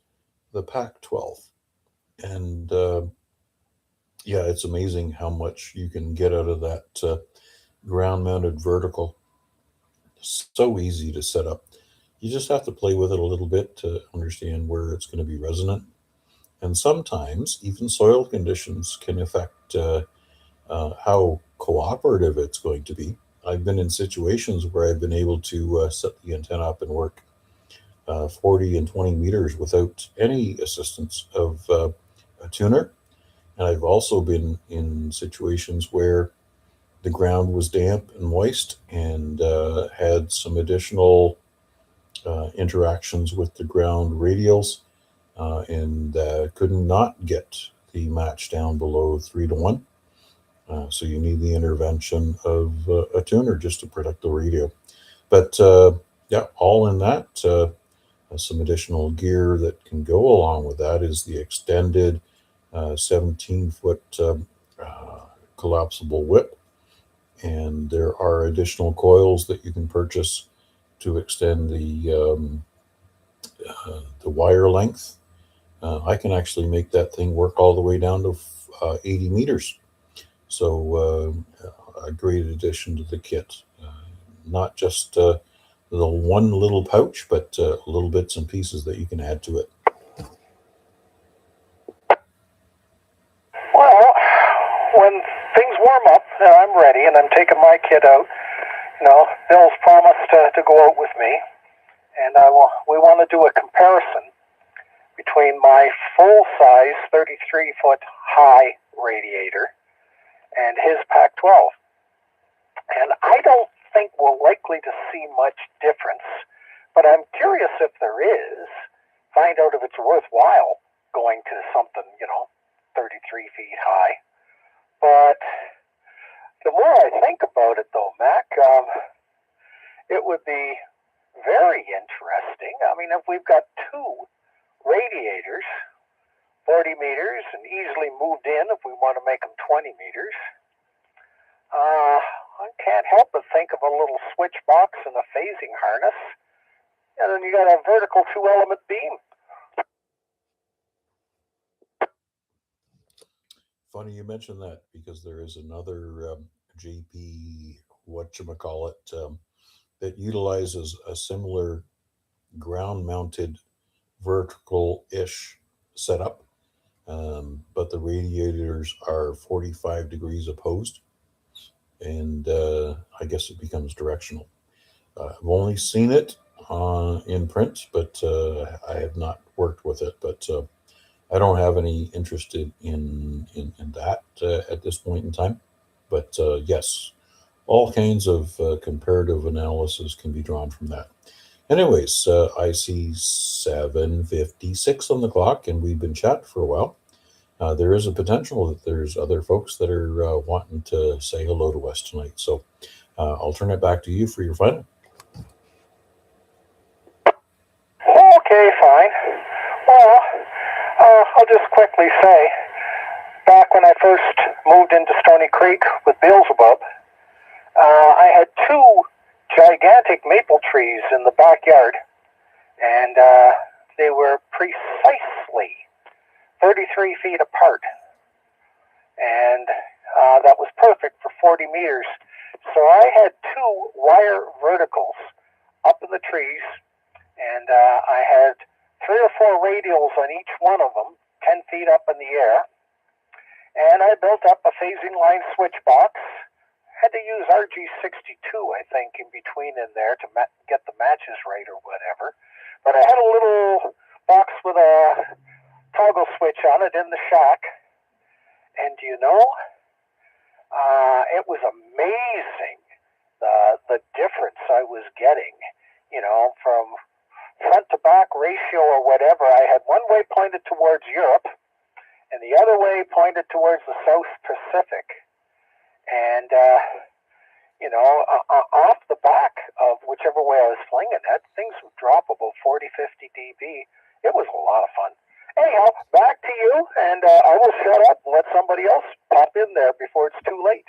the PAC12. And yeah, it's amazing how much you can get out of that ground-mounted vertical. So easy to set up. You just have to play with it a little bit to understand where it's going to be resonant. And sometimes even soil conditions can affect how cooperative it's going to be. I've been in situations where I've been able to set the antenna up and work 40 and 20 meters without any assistance of a tuner. And I've also been in situations where the ground was damp and moist and had some additional interactions with the ground radials and could not get the match down below 3-1. So you need the intervention of a tuner just to protect the radio. But yeah, all in that, some additional gear that can go along with that is the extended 17-foot collapsible whip. And there are additional coils that you can purchase to extend the wire length. I can actually make that thing work all the way down to 80 meters. So a great addition to the kit. Not just the one little pouch, but little bits and pieces that you can add to it. Well, when things warm up, I'm ready and I'm taking my kit out. Bill's promised to go out with me, and we want to do a comparison between my full-size 33-foot high radiator and his PAC12. And I don't think we're likely to see much difference, but I'm curious if there is, find out if it's worthwhile going to something, 33 feet high. But the more I think about it, though, Mac, it would be very interesting. I mean, if we've got two radiators, 40 meters, and easily moved in if we want to make them 20 meters, I can't help but think of a little switch box and a phasing harness, and then you got a vertical 2-element beam. Funny you mentioned that, because there is another JP whatchamacallit that utilizes a similar ground-mounted vertical-ish setup, but the radiators are 45 degrees opposed, and I guess it becomes directional. I've only seen it in print, but I have not worked with it. But I don't have any interest in that at this point in time. But yes, all kinds of comparative analysis can be drawn from that. Anyways, I see 7:56 on the clock, and we've been chatting for a while. There is a potential that there's other folks that are wanting to say hello to us tonight. So I'll turn it back to you for your final. Okay, fine. Well, I'll just quickly say, back when I first moved into Stony Creek with Beelzebub, I had two gigantic maple trees in the backyard, and they were precisely 33 feet apart, and that was perfect for 40 meters. So I had two wire verticals up in the trees, and I had 3 or 4 radials on each one of them, 10 feet up in the air, and I built up a phasing line switch box. Had to use RG62, I think, in between in there to get the matches right or whatever. But I had a little box with a toggle switch on it in the shack, and you know, it was amazing the difference I was getting, you know, from front to back ratio or whatever. I had one way pointed towards Europe and the other way pointed towards the South Pacific, and you know, off the back of whichever way I was flinging it, things would drop about 40-50 dB. It was a lot of fun. Anyhow, back to you, and I will shut up and let somebody else pop in there before it's too late.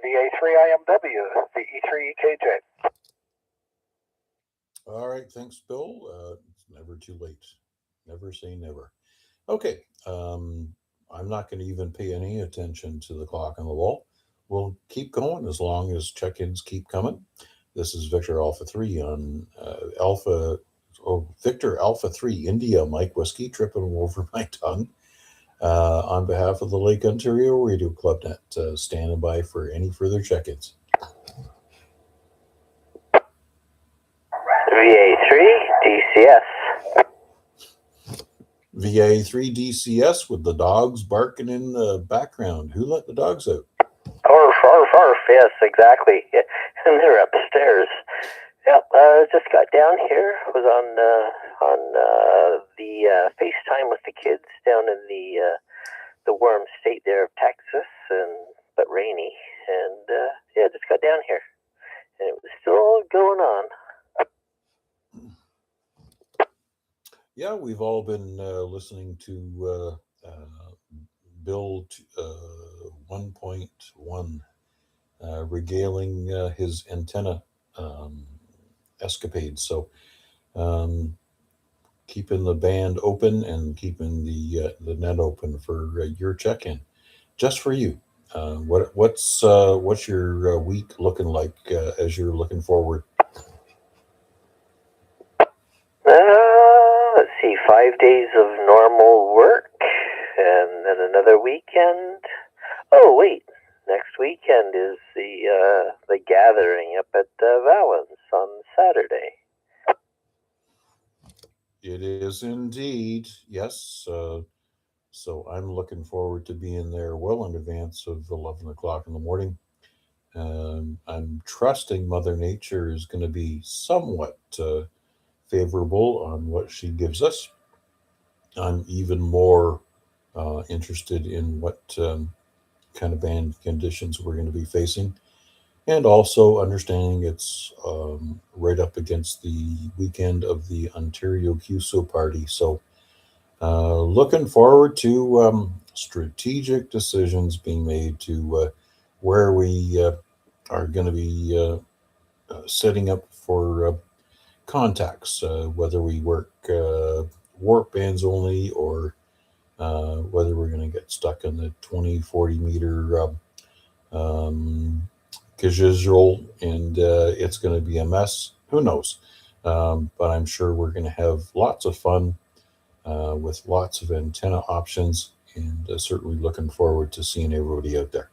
VA3IMW, VE3IUK. All right, thanks, Bill. It's never too late. Never say never. Okay, I'm not going to even pay any attention to the clock on the wall. We'll keep going as long as check-ins keep coming. This is Victor Alpha 3 on Victor Alpha 3 India Mike Whiskey, tripping over my tongue. On behalf of the Lake Ontario Radio Club Net, standing by for any further check-ins. VA3 DCS. VA3 DCS with the dogs barking in the background. Who let the dogs out? Arf, arf, arf. Yes, exactly. And they're upstairs. Yep, just got down here. Was on the FaceTime with the kids down in the warm state there of Texas, but rainy. And yeah, just got down here, and it was still going on. Yeah, we've all been listening to Bill 1.1 regaling his antenna escapades. So keeping the band open and keeping the net open for your check-in, just for you. What's your week looking like as you're looking forward? Let's see, 5 days of normal work, and then another weekend. Oh, wait. Next weekend is the gathering up at Valens on Saturday. It is indeed, yes. So I'm looking forward to being there well in advance of 11 o'clock in the morning. I'm trusting Mother Nature is going to be somewhat favorable on what she gives us. I'm even more interested in what kind of band conditions we're going to be facing, and also understanding it's right up against the weekend of the Ontario QSO party. So looking forward to strategic decisions being made to where we are going to be setting up for contacts, whether we work warp bands only or whether we're going to get stuck in the 20-40 meter Kajizrol, and it's going to be a mess. Who knows? But I'm sure we're going to have lots of fun with lots of antenna options, and certainly looking forward to seeing everybody out there.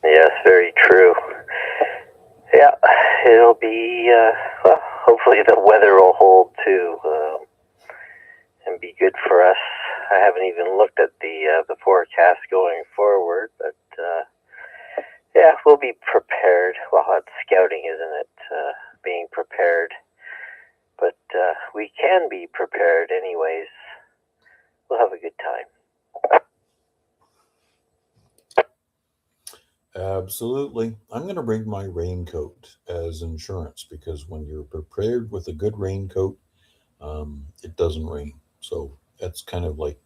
Yes, very true. Yeah, it'll be, well, hopefully the weather will hold too, and be good for us. I haven't even looked at the forecast going forward, but yeah, we'll be prepared. Well, that's scouting, isn't it? Being prepared. But we can be prepared anyways. We'll have a good time. Absolutely. I'm going to bring my raincoat as insurance, because when you're prepared with a good raincoat, it doesn't rain. So that's kind of like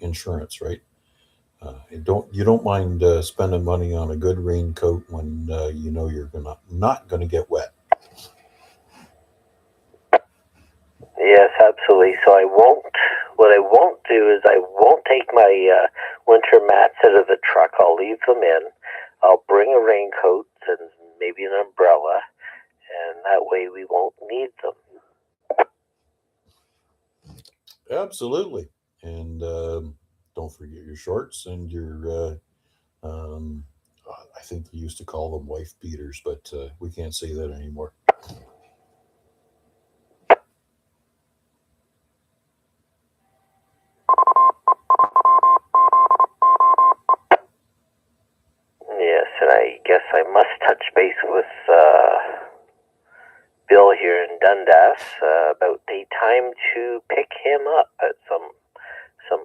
insurance, right? You don't mind spending money on a good raincoat when you know you're not going to get wet. Yes, absolutely. So what I won't do is I won't take my winter mats out of the truck. I'll leave them in. I'll bring a raincoat and maybe an umbrella, and that way we won't need them. Absolutely. And don't forget your shorts and your, I think we used to call them wife beaters, but we can't say that anymore. Yes, and I guess I must touch base with Bill here in Dundas about the time to pick him up at some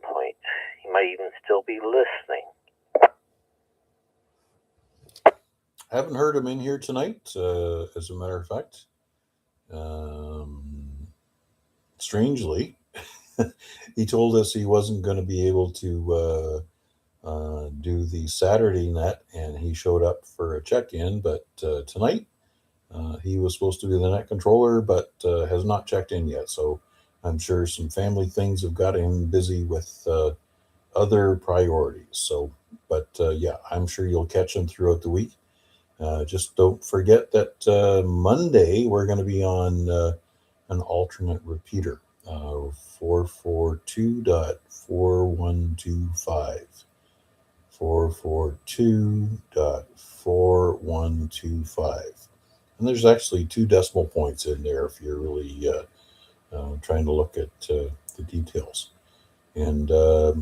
point. He might even still be listening. Haven't heard him in here tonight, as a matter of fact. Strangely, he told us he wasn't going to be able to do the Saturday net, and he showed up for a check-in, but tonight he was supposed to be the net controller, but has not checked in yet. So I'm sure some family things have got him busy with other priorities. So, but yeah, I'm sure you'll catch him throughout the week. Just don't forget that Monday we're going to be on an alternate repeater, 442.4125. 442.4125. And there's actually 2 decimal points in there if you're really trying to look at the details. And a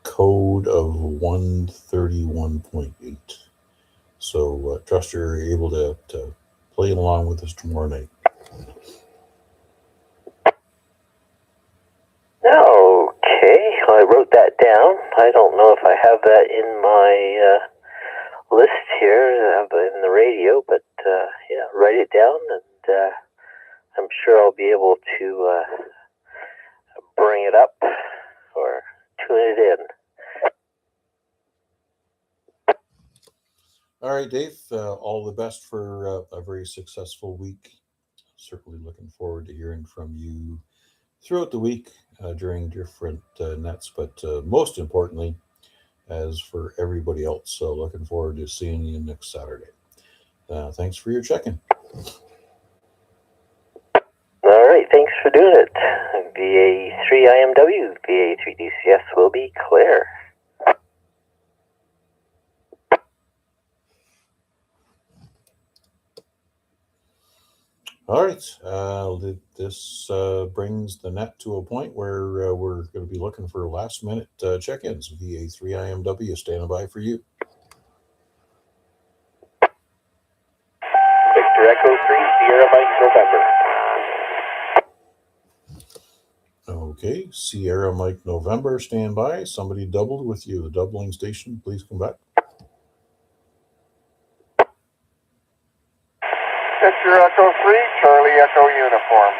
code of 131.8. So trust you're able to play along with us tomorrow night. Okay, well, I wrote that down. I don't know if I have that in my list here in the radio, but yeah, write it down, and I'm sure I'll be able to bring it up or tune it in. All right, Dave, all the best for a very successful week. Certainly looking forward to hearing from you throughout the week during different nets, but most importantly, as for everybody else, so looking forward to seeing you next Saturday. Thanks for your check-in. All right, thanks for doing it. VA3IMW, VA3DCS will be clear. All right, this brings the net to a point where we're going to be looking for last-minute check-ins. VA3IMW standing by for you. Victor Echo 3, Sierra Mike November. Okay, Sierra Mike November, stand by. Somebody doubled with you. The doubling station, please come back. Victor Echo 3, Charlie Echo Uniform.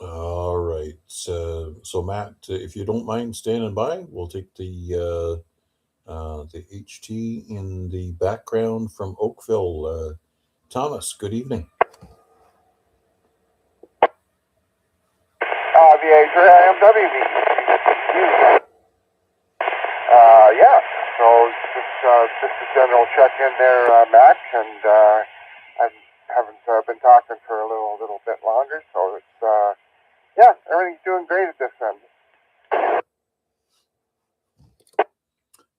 All right. So Matt, if you don't mind standing by, we'll take the HT in the background from Oakville. Thomas, good evening. VA3IMW. Yeah. So just a general check-in there, Mac, and I haven't been talking for a little bit longer, so it's yeah, everything's doing great at this end.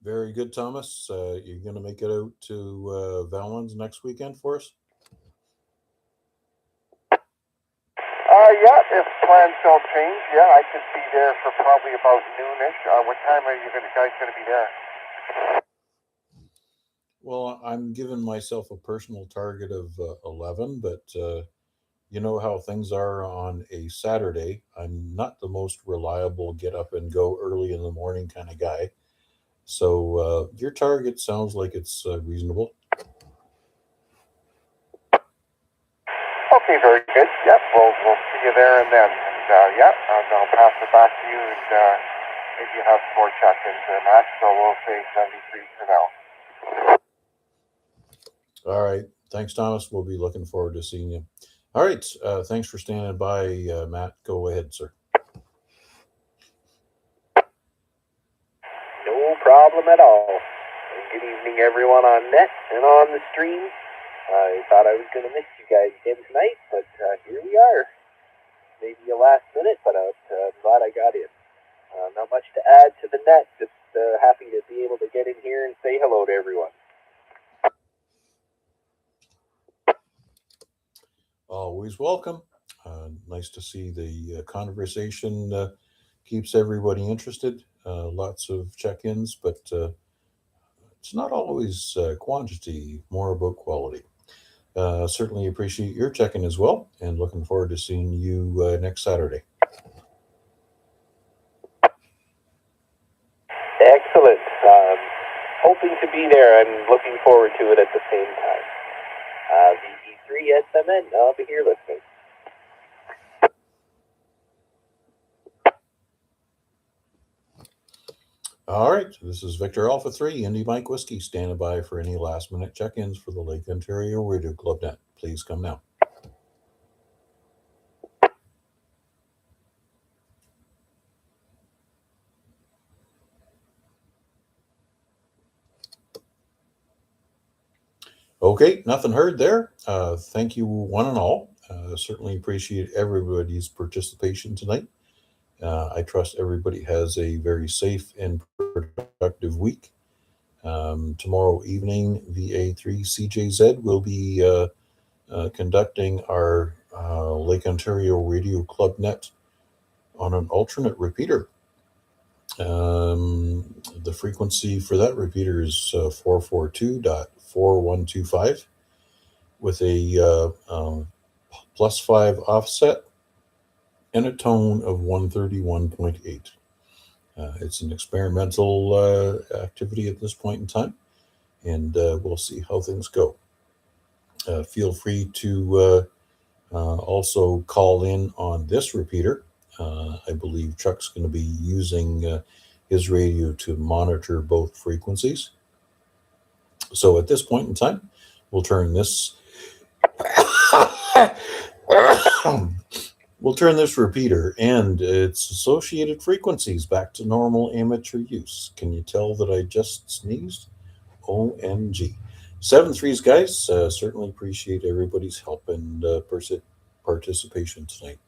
Very good, Thomas. You're going to make it out to Valens next weekend for us? Yeah, if plans don't change, yeah, I could be there for probably about noonish. What time are you guys going to be there? Well, I'm giving myself a personal target of 11, but you know how things are on a Saturday. I'm not the most reliable get up and go early in the morning kind of guy. So your target sounds like it's reasonable. Okay, very good. Yep, we'll see you there and then. And yeah, I'll pass it back to you, and maybe you have some more check-ins there, Max. So we'll say 73 for now. All right. Thanks, Thomas. We'll be looking forward to seeing you. All right. Thanks for standing by, Matt. Go ahead, sir. No problem at all. Good evening, everyone on net and on the stream. I thought I was going to miss you guys again tonight, but here we are. Maybe a last minute, but I'm glad I got in. Not much to add to the net. Just happy to be able to get in here and say hello to everyone. Always welcome. Nice to see the conversation keeps everybody interested. Lots of check-ins, but it's not always quantity, more about quality. Certainly appreciate your check-in as well, and looking forward to seeing you next Saturday. Excellent. Hoping to be there. I'm looking forward to it at the same time. VE3SMN, I'll be here listening. All right, this is Victor Alpha 3, Indy Mike Whiskey, standing by for any last-minute check-ins for the Lake Ontario Radio Club Net. Please come now. Okay, nothing heard there. Thank you, one and all. Certainly appreciate everybody's participation tonight. I trust everybody has a very safe and productive week. Tomorrow evening, VA3CJZ will be conducting our Lake Ontario Radio Club Net on an alternate repeater. The frequency for that repeater is 442.4125 with a +5 offset and a tone of 131.8. It's an experimental activity at this point in time, and we'll see how things go. Feel free to also call in on this repeater. I believe Chuck's going to be using his radio to monitor both frequencies. So at this point in time, we'll turn this repeater and its associated frequencies back to normal amateur use. Can you tell that I just sneezed? OMG. 7-3s, guys. Certainly appreciate everybody's help and participation tonight.